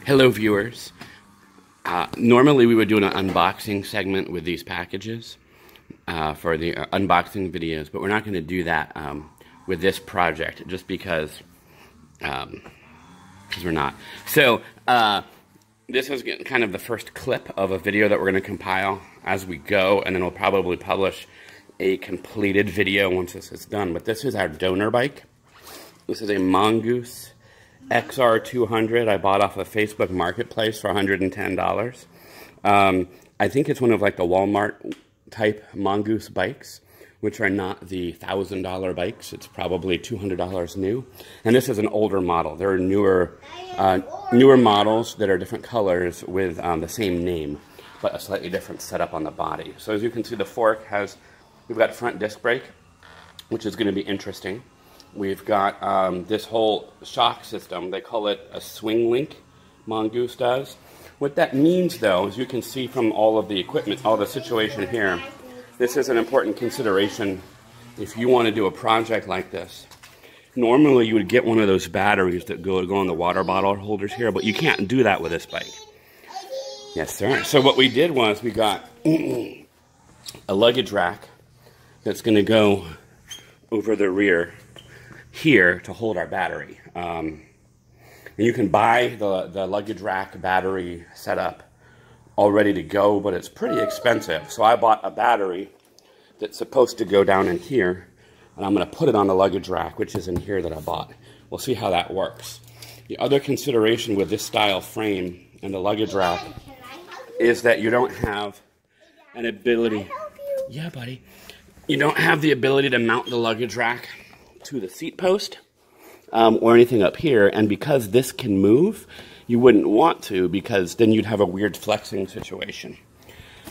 Hello viewers. Normally we would do an unboxing segment with these packages for the unboxing videos, but we're not going to do that with this project just because we're not. So this is kind of the first clip of a video that we're going to compile as we go, and then we'll probably publish a completed video once this is done. But this is our donor bike. This is a Mongoose XR200 I bought off of Facebook Marketplace for $110. I think it's one of like the Walmart type Mongoose bikes, which are not the $1,000 bikes. It's probably $200 new. And this is an older model. There are newer models that are different colors with the same name, but a slightly different setup on the body. So as you can see, the fork we've got front disc brake, which is going to be interesting. We've got this whole shock system. They call it a swing link, Mongoose does. What that means, though, as you can see from all of the equipment, all the situation here, this is an important consideration if you want to do a project like this. Normally, you would get one of those batteries that go on the water bottle holders here, but you can't do that with this bike. Yes, sir. So what we did was we got a luggage rack that's going to go over the rear here to hold our battery. And you can buy the luggage rack battery setup all ready to go, but it's pretty expensive. So I bought a battery that's supposed to go down in here, and I'm going to put it on the luggage rack, which is in here that I bought. We'll see how that works. The other consideration with this style frame and the luggage rack is that you don't have an ability. Yeah, buddy. You don't have the ability to mount the luggage rack to the seat post or anything up here, and because this can move, you wouldn't want to, because then you'd have a weird flexing situation.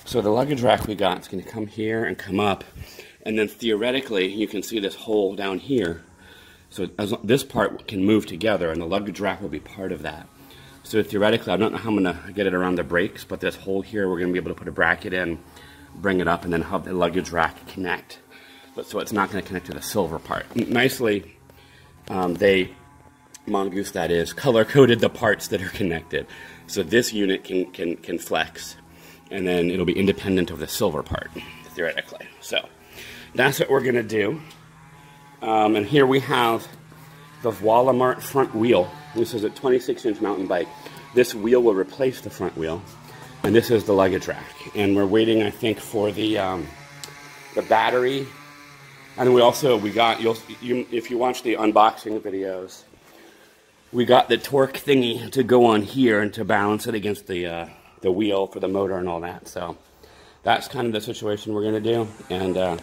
So the luggage rack we got is going to come here and come up, and then theoretically you can see this hole down here. So this part can move together, and the luggage rack will be part of that. So theoretically, I don't know how I'm going to get it around the brakes, but this hole here, we're going to be able to put a bracket in, bring it up, and then have the luggage rack connect. So it's not going to connect to the silver part. Nicely, Mongoose that is, color-coded the parts that are connected. So this unit can flex, and then it'll be independent of the silver part, theoretically. So that's what we're going to do. And here we have the Walmart front wheel. This is a 26-inch mountain bike. This wheel will replace the front wheel, and this is the luggage rack. And we're waiting, I think, for the battery. And we got, if you watch the unboxing videos, we got the torque thingy to go on here and to balance it against the wheel for the motor and all that. So that's kind of the situation we're going to do. And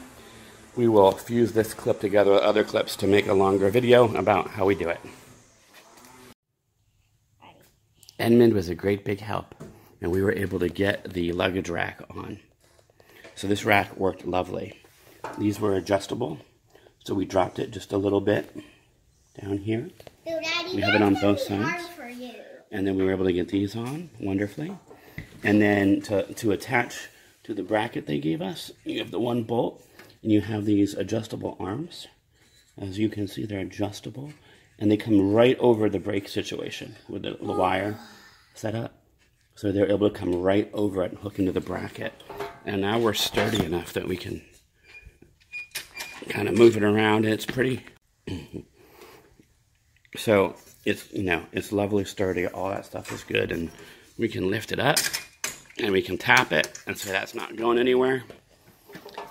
we will fuse this clip together with other clips to make a longer video about how we do it. Edmund was a great big help, and we were able to get the luggage rack on. So this rack worked lovely. These were adjustable, so we dropped it just a little bit down here. We have it on both sides, and then we were able to get these on wonderfully. And then to attach to the bracket they gave us, you have the one bolt, and you have these adjustable arms. As you can see, they're adjustable, and they come right over the brake situation with the wire set up. So they're able to come right over it and hook into the bracket. And now we're sturdy enough that we can kind of move it around. It's pretty. So it's, it's lovely, sturdy. All that stuff is good, and we can lift it up and we can tap it, and so that's not going anywhere.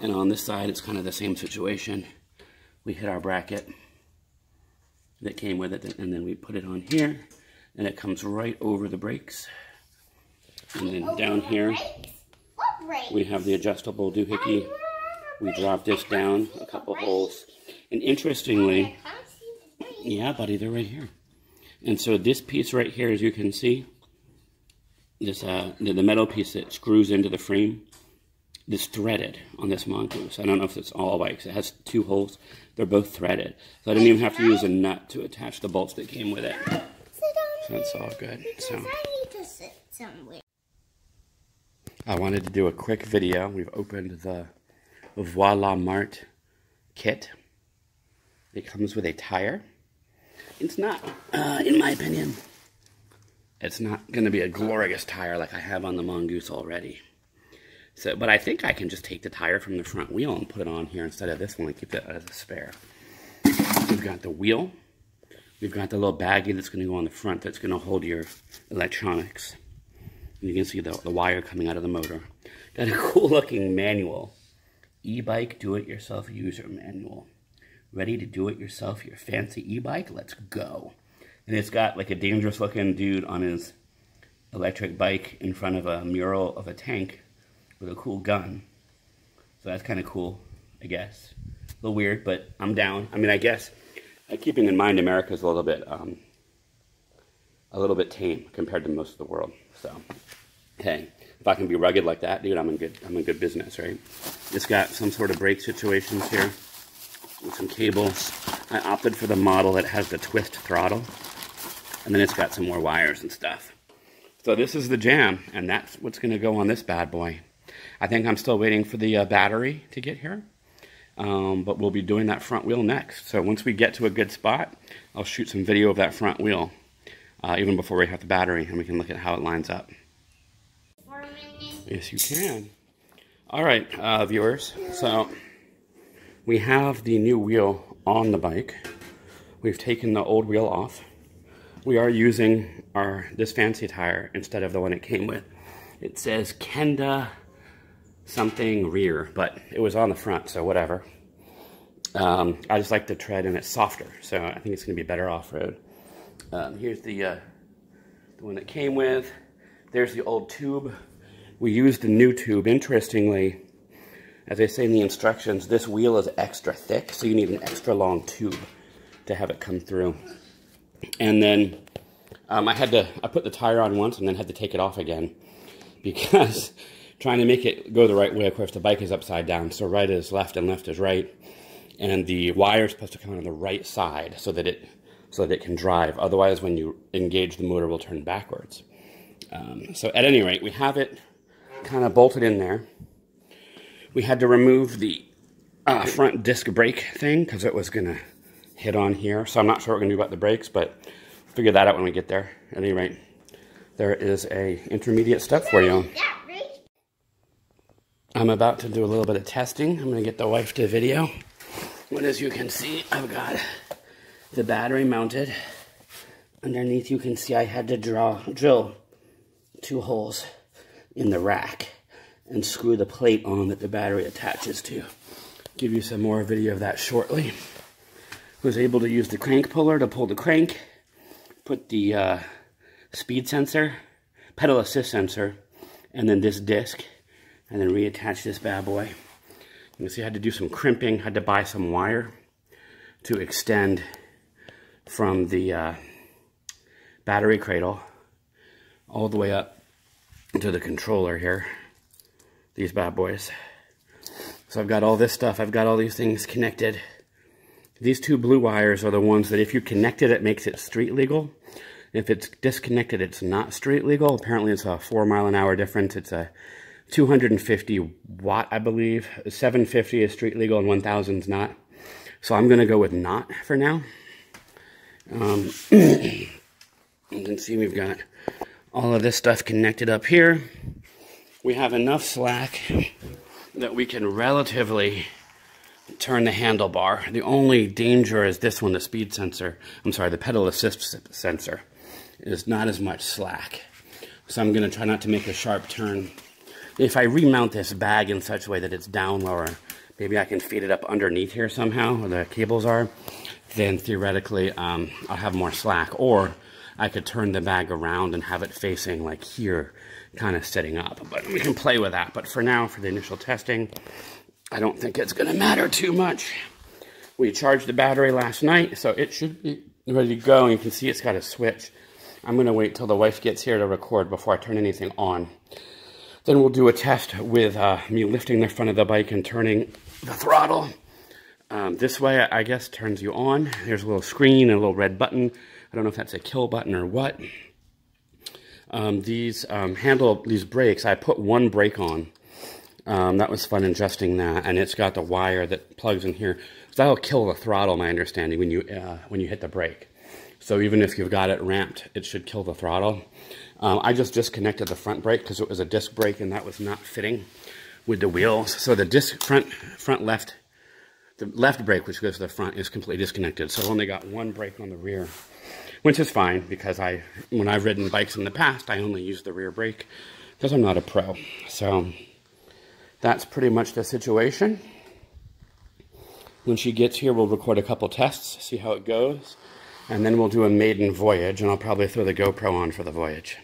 And on this side, it's kind of the same situation. We hit our bracket that came with it, and then we put it on here, and it comes right over the brakes. And then down here, we have the adjustable doohickey. We drop this down a couple holes. And interestingly, yeah, buddy, they're right here. And so this piece right here, as you can see, this the metal piece that screws into the frame, is threaded on this Mongoose. I don't know if it's all bikes. It has 2 holes. They're both threaded. So I didn't even have to use a nut to attach the bolts that came with it. So it's all good. So I need to sit somewhere. I wanted to do a quick video. We've opened the Walmart kit. It comes with a tire. It's not, in my opinion, it's not going to be a glorious tire like I have on the Mongoose already. So, but I think I can just take the tire from the front wheel and put it on here instead of this one and keep that as a spare. We've got the wheel. We've got the little baggie that's going to go on the front that's going to hold your electronics. And you can see the wire coming out of the motor. Got a cool looking manual. E-bike do-it-yourself user manual. Ready to do it yourself your fancy e-bike? Let's go. And it's got like a dangerous looking dude on his electric bike in front of a mural of a tank with a cool gun. So that's kind of cool, I guess. A little weird, but I'm down. I mean, I guess keeping in mind America's a little bit tame compared to most of the world. So, hey, if I can be rugged like that, dude, I'm in good business, right? It's got some sort of brake situations here with some cables. I opted for the model that has the twist throttle, and then it's got some more wires and stuff. So this is the jam, and that's what's going to go on this bad boy. I think I'm still waiting for the battery to get here, but we'll be doing that front wheel next. So once we get to a good spot, I'll shoot some video of that front wheel, even before we have the battery, and we can look at how it lines up. Yes, you can. All right, viewers, so we have the new wheel on the bike. We've taken the old wheel off. We are using this fancy tire instead of the one it came with. It says Kenda something rear, but it was on the front, so whatever. I just like the tread, and it's softer, so I think it's going to be better off-road. Here's the one it came with. There's the old tube. We used the new tube. Interestingly, as they say in the instructions, this wheel is extra thick, so you need an extra long tube to have it come through. And then I put the tire on once and then had to take it off again because trying to make it go the right way, of course, the bike is upside down, so right is left and left is right. And the wire is supposed to come on the right side so that it can drive. Otherwise, when you engage, the motor will turn backwards. So at any rate, we have it kind of bolted in there. We had to remove the front disc brake thing because it was going to hit on here. So I'm not sure what we're going to do about the brakes, but we'll figure that out when we get there. At any rate, there is a intermediate step for you. I'm about to do a little bit of testing. I'm going to get the wife to video. But as you can see, I've got the battery mounted. Underneath, you can see I had to drill 2 holes in the rack and screw the plate on that the battery attaches to. Give you some more video of that shortly. Was able to use the crank puller to pull the crank, put the speed sensor, pedal assist sensor, and then this disc, and then reattach this bad boy. You can see I had to do some crimping, had to buy some wire to extend from the battery cradle all the way up to the controller here, these bad boys. So I've got all this stuff, I've got all these things connected. These 2 blue wires are the ones that if you connect it, it makes it street legal. If it's disconnected, it's not street legal. Apparently it's a 4-mile-an-hour difference. It's a 250 watt, I believe. 750 is street legal and 1000 is not. So I'm gonna go with not for now. You can see we've got all of this stuff connected up here. We have enough slack that we can relatively turn the handlebar. The only danger is this one, the speed sensor. I'm sorry, the pedal assist sensor is not as much slack. So I'm going to try not to make a sharp turn. If I remount this bag in such a way that it's down lower, maybe I can feed it up underneath here somehow, where the cables are, then theoretically I'll have more slack. Or I could turn the bag around and have it facing like here, kind of sitting up. But we can play with that. But for now, for the initial testing, I don't think it's going to matter too much. We charged the battery last night, so it should be ready to go. You can see it's got a switch. I'm going to wait till the wife gets here to record before I turn anything on. Then we'll do a test with me lifting the front of the bike and turning the throttle. This way, I guess, turns you on. There's a little screen and a little red button. I don't know if that's a kill button or what. These brakes, I put 1 brake on. That was fun adjusting that, and it's got the wire that plugs in here. So that'll kill the throttle, my understanding, when you hit the brake. So even if you've got it ramped, it should kill the throttle. I just disconnected the front brake because it was a disc brake and that was not fitting with the wheels. So the the left brake, which goes to the front, is completely disconnected. So I've only got one brake on the rear, which is fine because when I've ridden bikes in the past, I only use the rear brake because I'm not a pro. So that's pretty much the situation. When she gets here, we'll record a couple tests, see how it goes, and then we'll do a maiden voyage, and I'll probably throw the GoPro on for the voyage.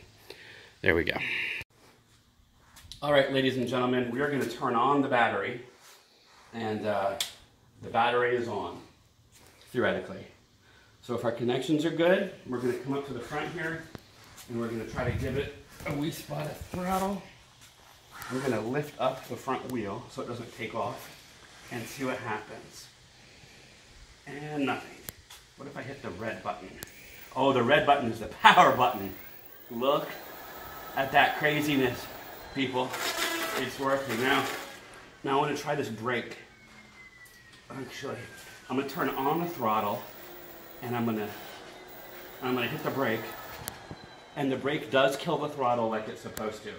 There we go. All right, ladies and gentlemen, we are going to turn on the battery, and the battery is on, theoretically. So if our connections are good, we're going to come up to the front here, and we're going to try to give it a wee spot of throttle. We're going to lift up the front wheel so it doesn't take off, and see what happens. And nothing. What if I hit the red button? Oh, the red button is the power button. Look at that craziness, people. It's working. Now I want to try this brake. Actually, I'm going to turn on the throttle, and I'm going to hit the brake, and the brake does kill the throttle like it's supposed to.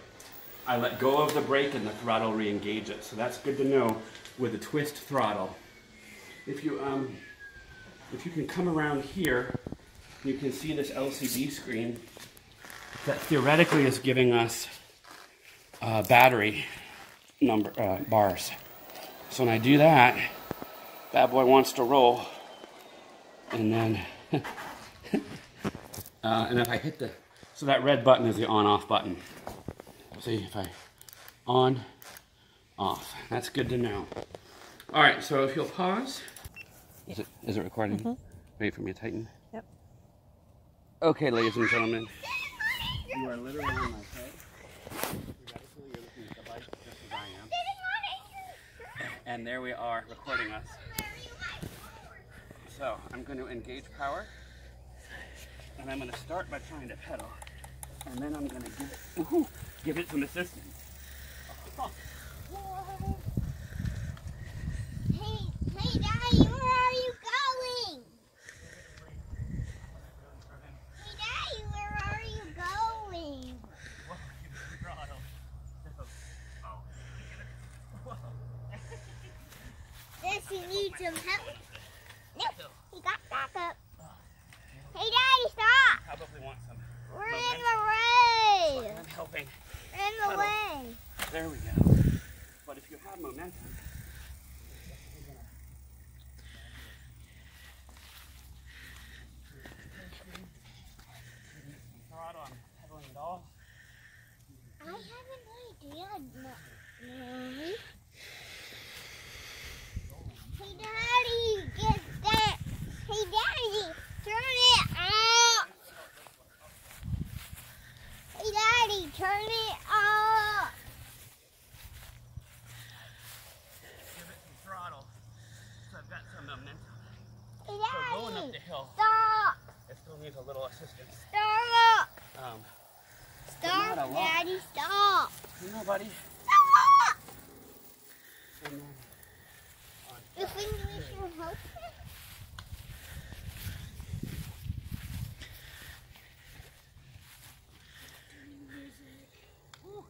I let go of the brake and the throttle re-engages, so that's good to know with a twist throttle. If you can come around here, you can see this LCD screen that theoretically is giving us battery number bars. So when I do that, bad boy wants to roll, and then and if I hit so that red button is the on-off button. See if I on, off. That's good to know. All right, so if you'll pause. Is it recording? Mm-hmm. Wait for me to tighten. Yep. Okay, ladies and gentlemen. You are literally on my head. Theoretically, you're looking at the bike just as I am. And there we are, recording us. So, I'm going to engage power. And I'm going to start by trying to pedal. And then I'm going to give it some assistance. Oh. Hey, Daddy, where are you going? Hey, Daddy, where are you going? Does he need some help? Nope, he got back up. Hey, Daddy, stop! Probably want some. We're in the way. I'm helping. We're in the way. There we go. But if you have momentum, throttle, I'm pedaling it all. I have an idea. Mommy. Hey, Daddy, get that. Hey, Daddy, turn it off. Hey, Daddy, turn it off. Give it some throttle, so I've got some momentum. Hey, Daddy, so going up the hill, stop. it still needs a little assistance. Stop. Not a Stop, lot. Daddy, stop. You know, buddy. Stop. And then You think we should help him? Whew.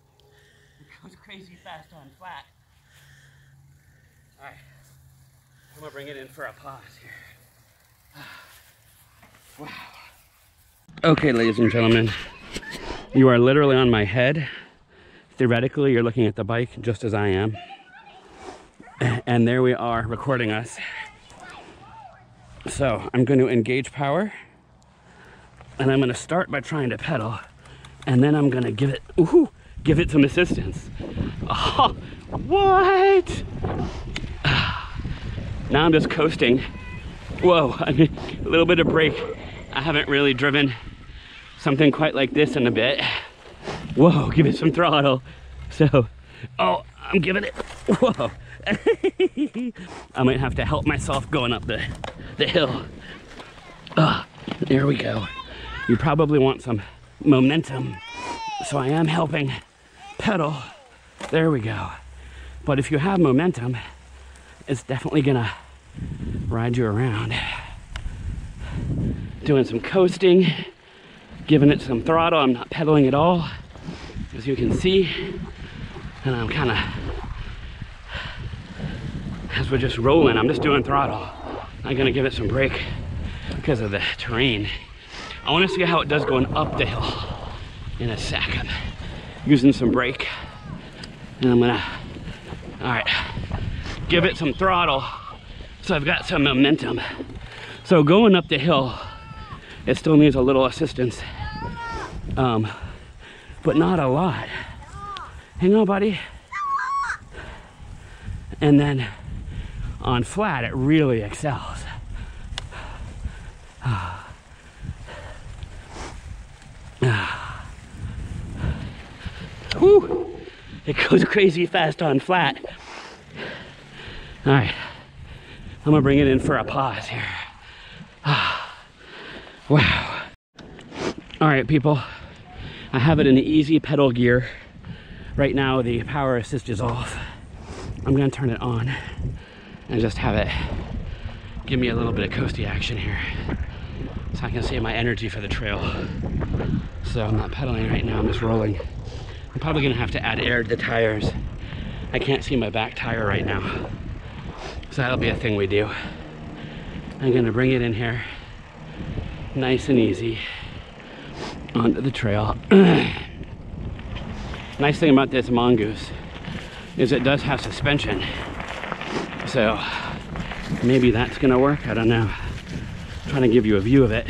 It goes crazy fast on flat. Alright, I'm gonna bring it in for a pause here. Wow. Okay, ladies and gentlemen, you are literally on my head. Theoretically, you're looking at the bike just as I am. And there we are recording us. So I'm going to engage power, and I'm going to start by trying to pedal, and then I'm going to give it some assistance. Oh, what? Now I'm just coasting. Whoa, I mean, a little bit of brake. I haven't really driven something quite like this in a bit. Whoa, give it some throttle. So, oh, I'm giving it, whoa. I might have to help myself going up the hill. There we go. You probably want some momentum, so I am helping pedal. There we go. But if you have momentum, it's definitely gonna ride you around. doing some coasting, giving it some throttle. I'm not pedaling at all, as you can see. And I'm kind of, as we're just rolling, I'm just doing throttle. I'm gonna give it some brake because of the terrain. I want to see how it does going up the hill in a sec. I'm using some brake, and I'm gonna, all right, give it some throttle so I've got some momentum. So going up the hill, it still needs a little assistance, but not a lot. Hang on, buddy. And then on flat, it really excels. Whew. It goes crazy fast on flat. All right, I'm gonna bring it in for a pause here. Wow. All right, people, I have it in the easy pedal gear. Right now, the power assist is off. I'm gonna turn it on and just have it give me a little bit of coasty action here, so I can save my energy for the trail. So I'm not pedaling right now, I'm just rolling. I'm probably gonna have to add air to the tires. I can't see my back tire right now, so that'll be a thing we do. I'm gonna bring it in here, nice and easy, onto the trail. Nice thing about this Mongoose is it does have suspension, so maybe that's gonna work, I don't know. I'm trying to give you a view of it,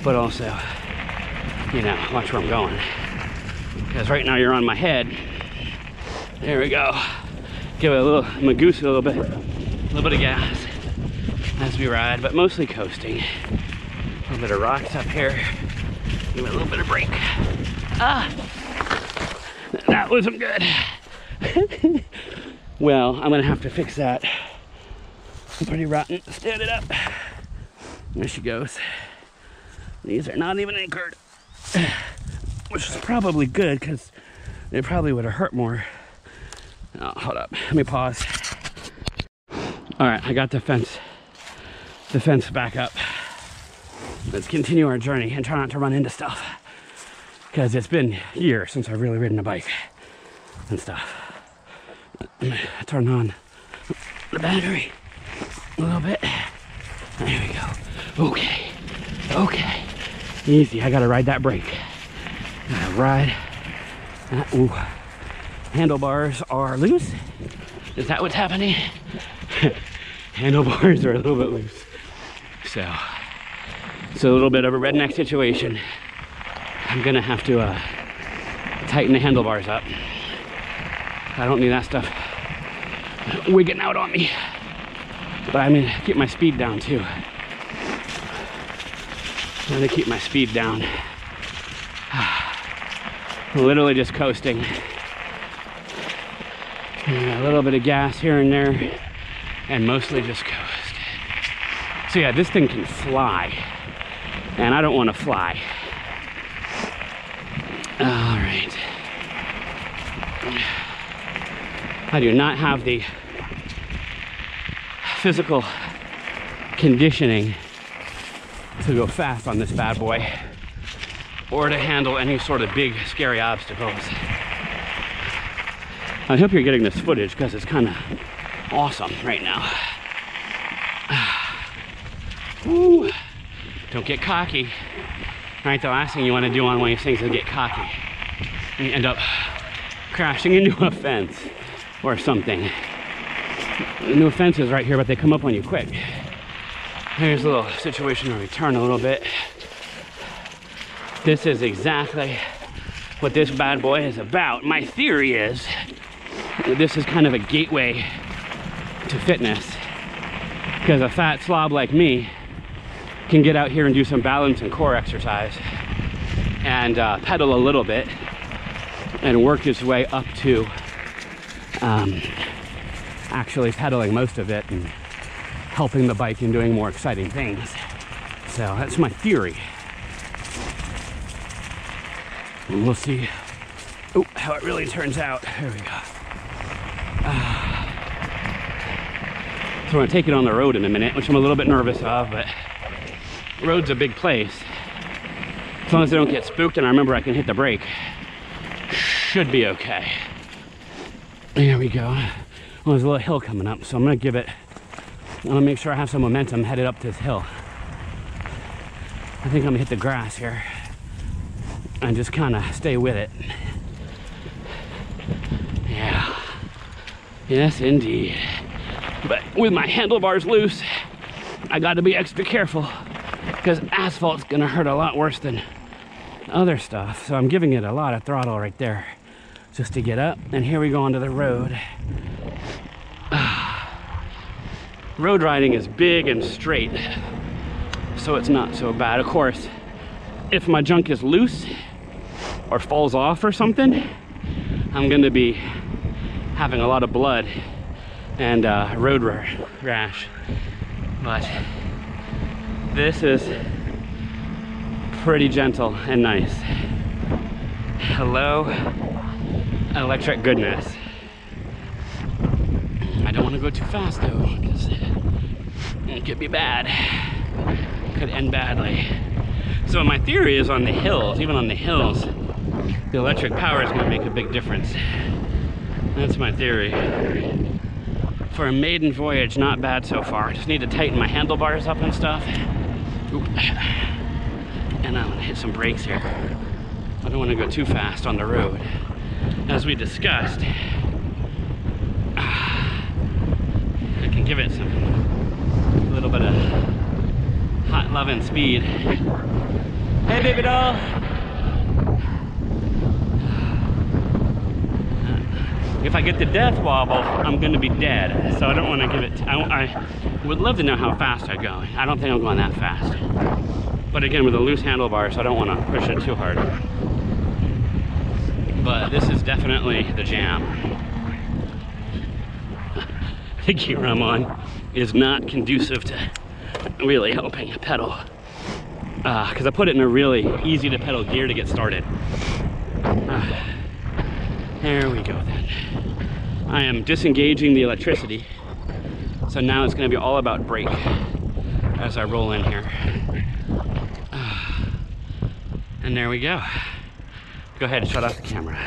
but also, you know, watch where I'm going. Because right now you're on my head. There we go. Give it a little Mongoose, a little bit of gas as we ride, but mostly coasting. A little bit of rocks up here. Give it a little bit of brake. Ah, that wasn't good. Well, I'm gonna have to fix that. I'm pretty rotten. Stand it up. There she goes. These are not even anchored, which is probably good because it probably would have hurt more. Oh, hold up, let me pause. All right, I got the fence back up. Let's continue our journey and try not to run into stuff, because it's been years since I've really ridden a bike and stuff. Turn on the battery a little bit. There we go. Okay, okay. Easy, I gotta ride that brake. Gotta ride that. Ooh. Handlebars are loose. Is that what's happening? Handlebars are a little bit loose. So it's a little bit of a redneck situation. I'm gonna have to tighten the handlebars up. I don't need that stuff wigging out on me. But I'm gonna keep my speed down too. I'm gonna keep my speed down. Literally just coasting. And a little bit of gas here and there, and mostly just coast. So yeah, this thing can fly, and I don't want to fly. All right. I do not have the physical conditioning to go fast on this bad boy, or to handle any sort of big, scary obstacles. I hope you're getting this footage because it's kind of awesome right now. Ooh. Don't get cocky. Right, the last thing you want to do on one of these things is get cocky. And you end up crashing into a fence or something. No fences right here, but they come up on you quick. Here's a little situation where we turn a little bit. This is exactly what this bad boy is about. My theory is that this is kind of a gateway to fitness, because a fat slob like me can get out here and do some balance and core exercise and pedal a little bit and work his way up to actually pedaling most of it and helping the bike and doing more exciting things. So that's my theory. And we'll see how it really turns out. There we go. So I'm gonna take it on the road in a minute, which I'm a little bit nervous of, but road's a big place. As long as I don't get spooked and I remember I can hit the brake, should be okay. There we go. Well, there's a little hill coming up, so I'm gonna make sure I have some momentum headed up this hill. I think I'm gonna hit the grass here and just kind of stay with it. Yeah. Yes, indeed. But with my handlebars loose, I got to be extra careful because asphalt's gonna hurt a lot worse than other stuff. So I'm giving it a lot of throttle right there just to get up. And here we go onto the road. Road riding is big and straight, so it's not so bad. Of course, if my junk is loose or falls off or something, I'm gonna be having a lot of blood and road rash. But this is pretty gentle and nice. Hello, electric goodness. I don't want to go too fast though, because it could be bad. Could end badly. So my theory is on the hills, even on the hills, the electric power is going to make a big difference. That's my theory. For a maiden voyage, not bad so far. Just need to tighten my handlebars up and stuff. Oop. And I'm gonna hit some brakes here. I don't want to go too fast on the road. As we discussed, I can give it a little bit of hot loving speed. Hey, baby doll. If I get the death wobble, I'm gonna be dead. So I don't want to give it, I would love to know how fast I'm going. I don't think I'm going that fast. But again, with a loose handlebar, so I don't want to push it too hard. But this is definitely the jam. The gear I'm on is not conducive to really helping pedal. Because I put it in a really easy to pedal gear to get started. There we go then. I am disengaging the electricity. So now it's going to be all about brake as I roll in here. And there we go. Go ahead and shut off the camera.